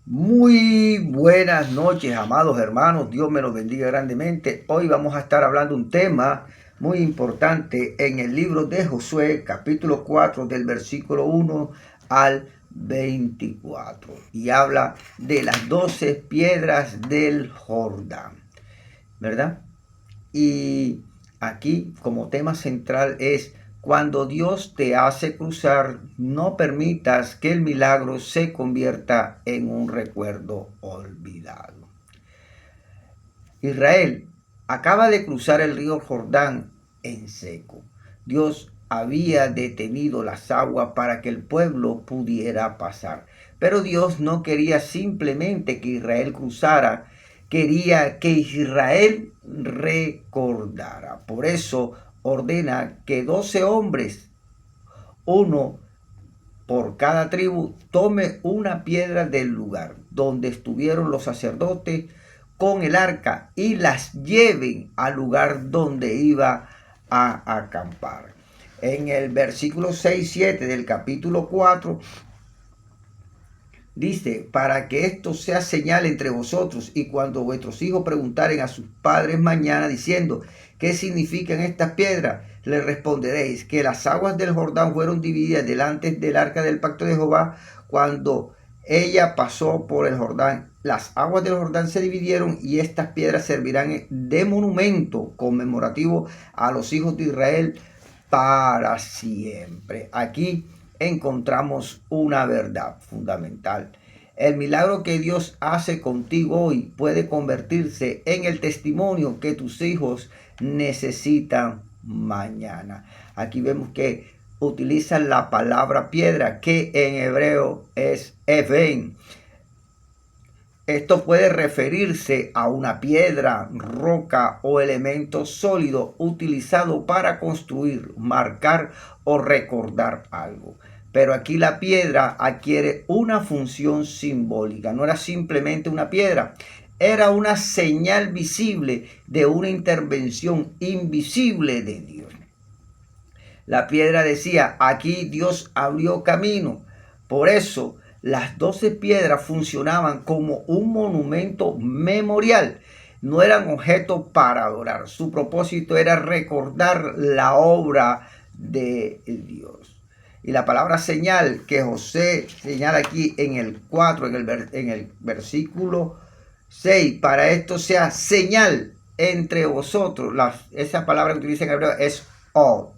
Muy buenas noches, amados hermanos. Dios me los bendiga grandemente. Hoy vamos a estar hablando un tema muy importante en el libro de Josué, capítulo 4, del versículo 1 al 24. Y habla de las 12 piedras del Jordán, ¿verdad? Y aquí como tema central es: cuando Dios te hace cruzar, no permitas que el milagro se convierta en un recuerdo olvidado. Israel acaba de cruzar el río Jordán en seco. Dios había detenido las aguas para que el pueblo pudiera pasar. Pero Dios no quería simplemente que Israel cruzara, quería que Israel recordara. Por eso ordena que 12 hombres, uno por cada tribu, tome una piedra del lugar donde estuvieron los sacerdotes con el arca y las lleven al lugar donde iba a acampar. En el versículo 6-7 del capítulo 4 dice: para que esto sea señal entre vosotros, y cuando vuestros hijos preguntaren a sus padres mañana diciendo: ¿qué significan estas piedras?, les responderéis que las aguas del Jordán fueron divididas delante del arca del pacto de Jehová cuando ella pasó por el Jordán. Las aguas del Jordán se dividieron y estas piedras servirán de monumento conmemorativo a los hijos de Israel para siempre. Aquí encontramos una verdad fundamental. El milagro que Dios hace contigo hoy puede convertirse en el testimonio que tus hijos necesitan mañana. Aquí vemos que utilizan la palabra piedra, que en hebreo es even. Esto puede referirse a una piedra, roca o elemento sólido utilizado para construir, marcar o recordar algo. Pero aquí la piedra adquiere una función simbólica. No era simplemente una piedra, era una señal visible de una intervención invisible de Dios. La piedra decía: aquí Dios abrió camino. Por eso las 12 piedras funcionaban como un monumento memorial. No eran objetos para adorar. Su propósito era recordar la obra de Dios. Y la palabra señal que José señala aquí en el 4, en el versículo 6, para esto sea señal entre vosotros. Esa palabra que utiliza en hebreo es od.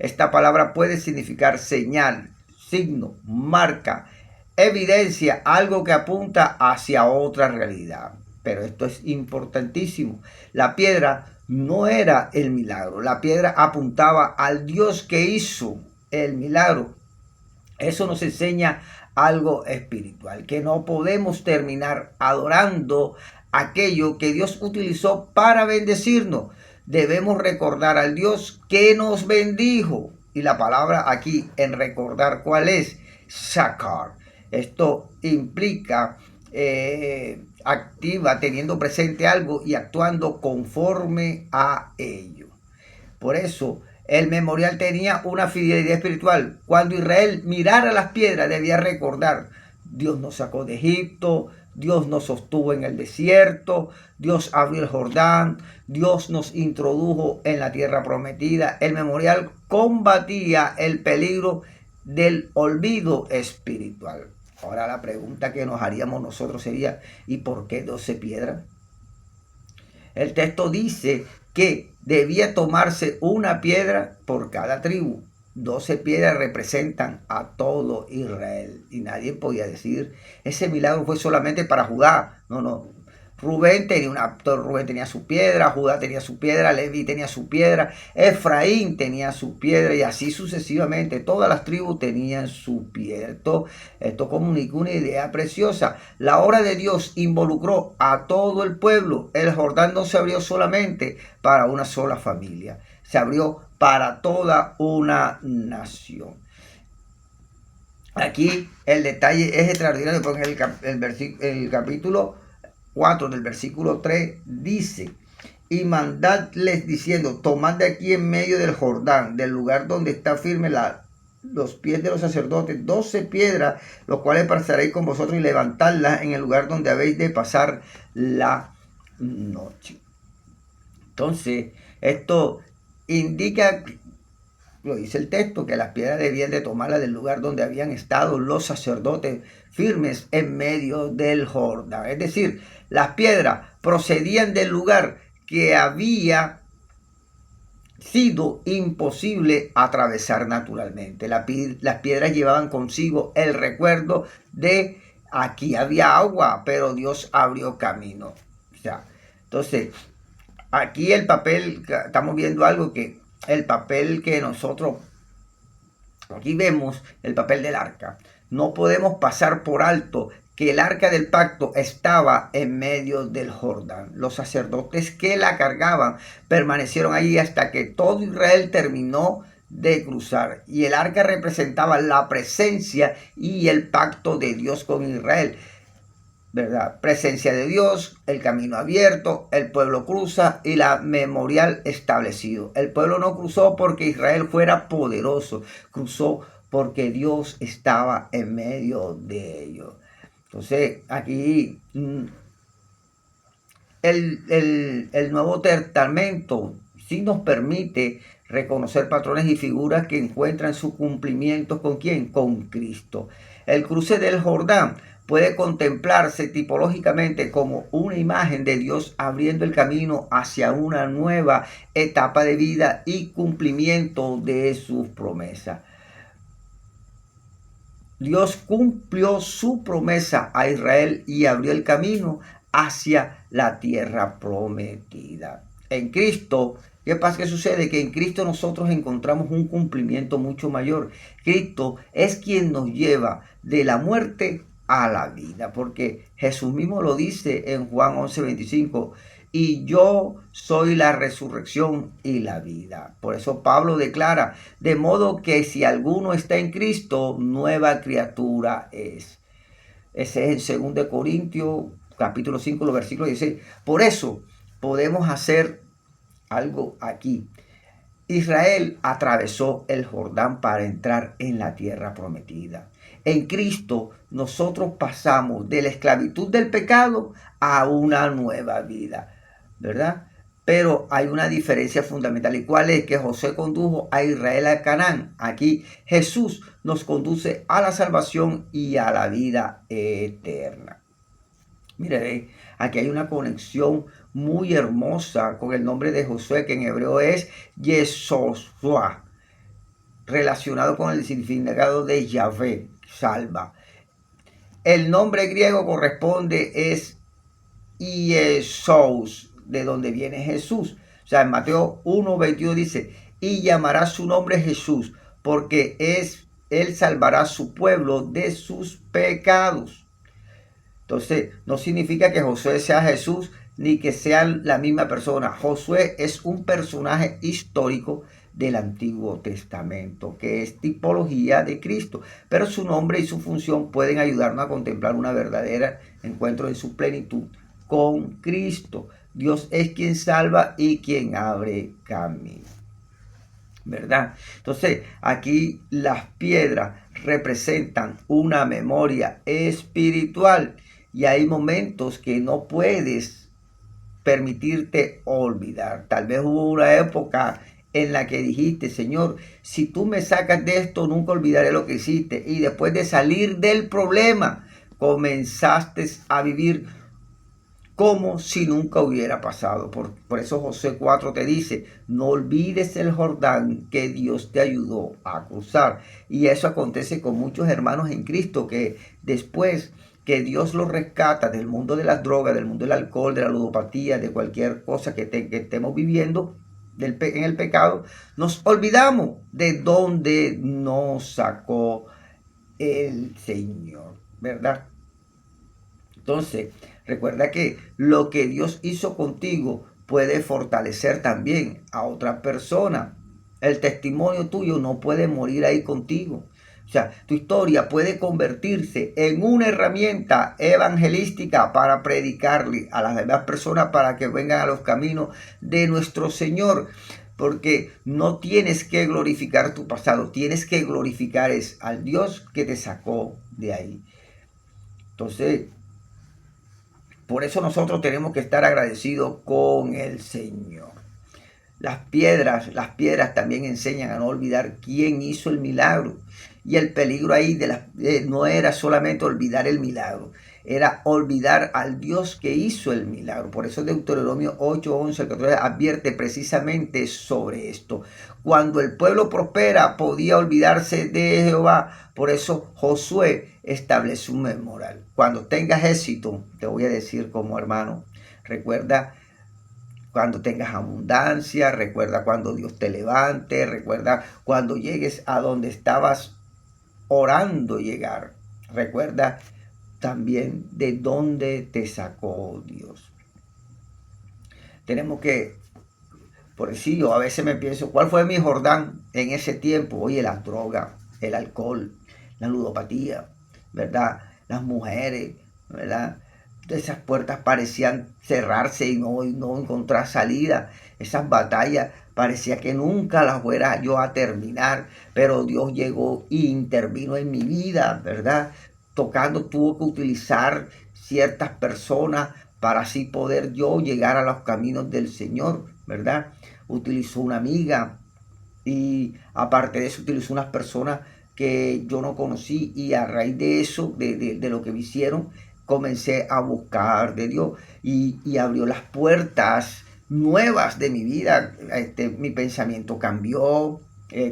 Esta palabra puede significar señal, signo, marca, evidencia, algo que apunta hacia otra realidad. Pero esto es importantísimo. La piedra no era el milagro. La piedra apuntaba al Dios que hizo el milagro. Eso nos enseña algo espiritual, que no podemos terminar adorando aquello que Dios utilizó para bendecirnos. Debemos recordar al Dios que nos bendijo. Y la palabra aquí en recordar, ¿cuál es? Shakar. Esto implica activa, teniendo presente algo y actuando conforme a ello. Por eso el memorial tenía una fidelidad espiritual. Cuando Israel mirara las piedras, debía recordar: Dios nos sacó de Egipto, Dios nos sostuvo en el desierto, Dios abrió el Jordán, Dios nos introdujo en la tierra prometida. El memorial combatía el peligro del olvido espiritual. Ahora la pregunta que nos haríamos nosotros sería: ¿y por qué 12 piedras? El texto dice que debía tomarse una piedra por cada tribu. 12 piedras representan a todo Israel. Y nadie podía decir: ese milagro fue solamente para Judá. No, no. Rubén tenía su piedra, Judá tenía su piedra, Leví tenía su piedra, Efraín tenía su piedra, y así sucesivamente. Todas las tribus tenían su piedra. Esto comunica una idea preciosa. La obra de Dios involucró a todo el pueblo. El Jordán no se abrió solamente para una sola familia, se abrió para toda una nación. Aquí el detalle es extraordinario, porque el capítulo 4 del versículo 3 dice: y mandadles diciendo: tomad de aquí en medio del Jordán, del lugar donde está firme los pies de los sacerdotes 12 piedras, los cuales pasaréis con vosotros y levantarlas en el lugar donde habéis de pasar la noche. Entonces, esto indica, lo dice el texto, que las piedras debían de tomarlas del lugar donde habían estado los sacerdotes firmes en medio del Jordán. Es decir, las piedras procedían del lugar que había sido imposible atravesar naturalmente. Las piedras llevaban consigo el recuerdo de aquí había agua, pero Dios abrió camino. O sea, entonces, aquí el papel, estamos viendo algo que el papel que nosotros, aquí vemos el papel del arca. No podemos pasar por alto que el arca del pacto estaba en medio del Jordán. Los sacerdotes que la cargaban permanecieron allí hasta que todo Israel terminó de cruzar. Y el arca representaba la presencia y el pacto de Dios con Israel. ¿Verdad? Presencia de Dios, el camino abierto, el pueblo cruza y la memorial establecido. El pueblo no cruzó porque Israel fuera poderoso, cruzó porque Dios estaba en medio de ellos. Entonces, aquí el Nuevo Testamento sí nos permite reconocer patrones y figuras que encuentran su cumplimiento ¿con quién? Con Cristo. El cruce del Jordán puede contemplarse tipológicamente como una imagen de Dios abriendo el camino hacia una nueva etapa de vida y cumplimiento de sus promesas. Dios cumplió su promesa a Israel y abrió el camino hacia la tierra prometida. En Cristo, ¿qué pasa? ¿Qué sucede? Que en Cristo nosotros encontramos un cumplimiento mucho mayor. Cristo es quien nos lleva de la muerte a la vida, porque Jesús mismo lo dice en Juan 11:25, y yo soy la resurrección y la vida. Por eso Pablo declara, de modo que si alguno está en Cristo, nueva criatura es. Ese es en 2 Corintios, capítulo 5, los versículos 16. Por eso podemos hacer algo aquí. Israel atravesó el Jordán para entrar en la tierra prometida. En Cristo nosotros pasamos de la esclavitud del pecado a una nueva vida, ¿verdad? Pero hay una diferencia fundamental. ¿Y cuál es? Que José condujo a Israel a Canaán. Aquí Jesús nos conduce a la salvación y a la vida eterna. Mire, aquí hay una conexión muy hermosa con el nombre de Josué, que en hebreo es Yehoshua, relacionado con el significado de Yahvé, salva. El nombre griego corresponde es Jesús, de donde viene Jesús. O sea, en Mateo 1:22 dice, y llamará su nombre Jesús, porque él salvará a su pueblo de sus pecados. Entonces, no significa que Josué sea Jesús ni que sean la misma persona. Josué es un personaje histórico del Antiguo Testamento, que es tipología de Cristo, pero su nombre y su función pueden ayudarnos a contemplar una verdadera encuentro en su plenitud con Cristo. Dios es quien salva y quien abre camino, ¿verdad? Entonces, aquí las piedras representan una memoria espiritual y hay momentos que no puedes permitirte olvidar. Tal vez hubo una época en la que dijiste, Señor, si tú me sacas de esto, nunca olvidaré lo que hiciste. Y después de salir del problema, comenzaste a vivir como si nunca hubiera pasado. Por eso Josué 4 te dice, no olvides el Jordán que Dios te ayudó a cruzar. Y eso acontece con muchos hermanos en Cristo que después que Dios los rescata del mundo de las drogas, del mundo del alcohol, de la ludopatía, de cualquier cosa que estemos viviendo en el pecado, nos olvidamos de dónde nos sacó el Señor, ¿verdad? Entonces, recuerda que lo que Dios hizo contigo puede fortalecer también a otra persona. El testimonio tuyo no puede morir ahí contigo. O sea, tu historia puede convertirse en una herramienta evangelística para predicarle a las demás personas para que vengan a los caminos de nuestro Señor. porque no tienes que glorificar tu pasado, tienes que glorificar al Dios que te sacó de ahí. Entonces, por eso nosotros tenemos que estar agradecidos con el Señor. Las piedras también enseñan a no olvidar quién hizo el milagro. Y el peligro ahí no era solamente olvidar el milagro, era olvidar al Dios que hizo el milagro. Por eso Deuteronomio 8:11 advierte precisamente sobre esto. Cuando el pueblo prospera, podía olvidarse de Jehová. Por eso Josué estableció un memorial. Cuando tengas éxito, te voy a decir como hermano, recuerda cuando tengas abundancia, recuerda cuando Dios te levante, recuerda cuando llegues a donde estabas orando llegar. Recuerda también de dónde te sacó Dios. Tenemos que, por decir, yo a veces me pienso, ¿cuál fue mi Jordán en ese tiempo? Oye, las drogas, el alcohol, la ludopatía, ¿verdad? Las mujeres, ¿verdad? Esas puertas parecían cerrarse y no encontrar salida. Esas batallas parecía que nunca las fuera yo a terminar, pero Dios llegó e intervino en mi vida, ¿verdad? Tuvo que utilizar ciertas personas para así poder yo llegar a los caminos del Señor, ¿verdad? Utilizó una amiga y aparte de eso utilizó unas personas que yo no conocí y a raíz de eso, de lo que me hicieron, comencé a buscar de Dios y abrió las puertas nuevas de mi vida. Mi pensamiento cambió,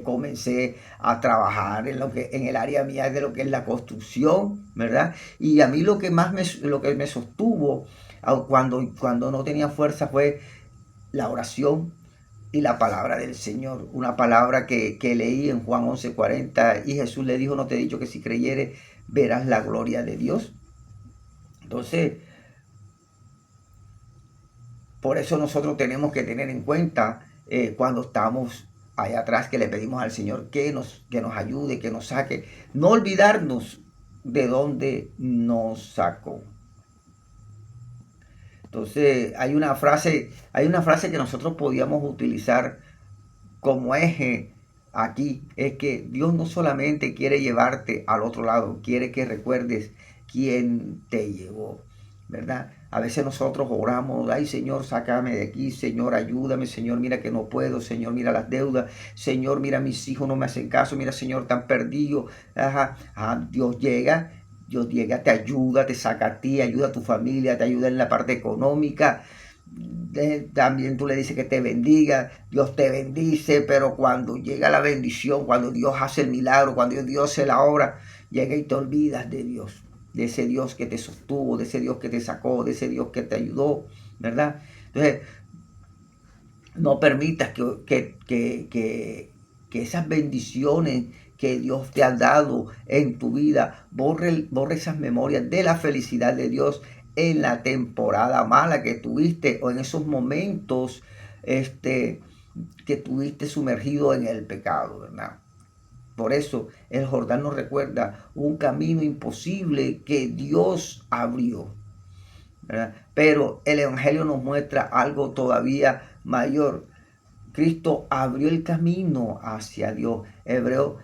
comencé a trabajar en el área mía de lo que es la construcción, ¿verdad? Y a mí lo que me sostuvo cuando no tenía fuerza fue la oración y la palabra del Señor. Una palabra que leí en Juan 11:40 y Jesús le dijo, no te he dicho que si creyeres verás la gloria de Dios. Entonces, por eso nosotros tenemos que tener en cuenta cuando estamos allá atrás que le pedimos al Señor que nos ayude, que nos saque. No olvidarnos de dónde nos sacó. Entonces, hay una frase que nosotros podíamos utilizar como eje aquí, es que Dios no solamente quiere llevarte al otro lado, quiere que recuerdes quién te llevó, ¿verdad? A veces nosotros oramos, ay Señor, sácame de aquí, Señor, ayúdame, Señor, mira que no puedo, Señor, mira las deudas, Señor, mira mis hijos no me hacen caso, mira Señor, tan perdido. Dios llega, te ayuda, te saca a ti, ayuda a tu familia, te ayuda en la parte económica. También tú le dices que te bendiga, Dios te bendice, pero cuando llega la bendición, cuando Dios hace el milagro, cuando Dios hace la obra, llega y te olvidas de Dios, de ese Dios que te sostuvo, de ese Dios que te sacó, de ese Dios que te ayudó, ¿verdad? Entonces, no permitas que esas bendiciones que Dios te ha dado en tu vida, borre esas memorias de la felicidad de Dios en la temporada mala que tuviste o en esos momentos que tuviste sumergido en el pecado, ¿verdad? Por eso el Jordán nos recuerda un camino imposible que Dios abrió, ¿verdad? Pero el Evangelio nos muestra algo todavía mayor. Cristo abrió el camino hacia Dios. Hebreo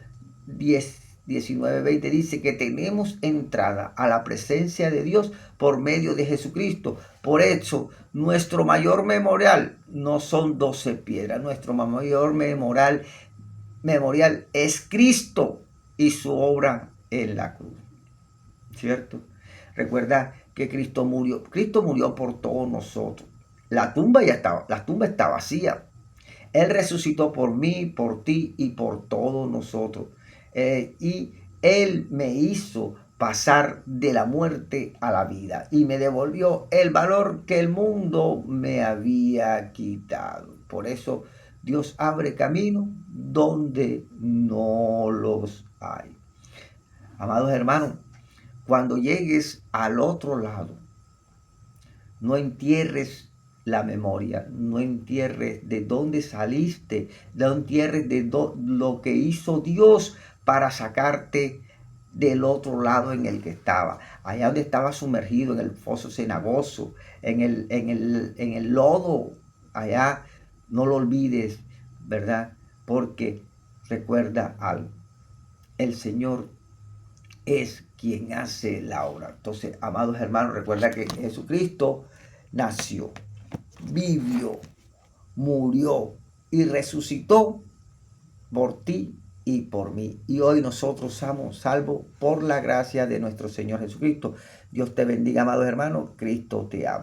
19:20 dice que tenemos entrada a la presencia de Dios por medio de Jesucristo. Por eso, nuestro mayor memorial no son 12 piedras. Nuestro mayor memorial es Cristo y su obra en la cruz. ¿Cierto? Recuerda que Cristo murió. Cristo murió por todos nosotros. La tumba está vacía. Él resucitó por mí, por ti y por todos nosotros. Y Él me hizo pasar de la muerte a la vida y me devolvió el valor que el mundo me había quitado. Por eso Dios abre camino donde no los hay. Amados hermanos, cuando llegues al otro lado, no entierres la memoria, no entierres de dónde saliste, no entierres lo que hizo Dios para sacarte del otro lado en el que estaba, allá donde estaba sumergido en el foso cenagoso, en el lodo, allá no lo olvides. ¿verdad? Porque recuerda algo, el Señor es quien hace la obra. Entonces, amados hermanos, recuerda que Jesucristo nació, vivió, murió y resucitó por ti y por mí. Y hoy nosotros somos salvos por la gracia de nuestro Señor Jesucristo. Dios te bendiga, amados hermanos. Cristo te ama.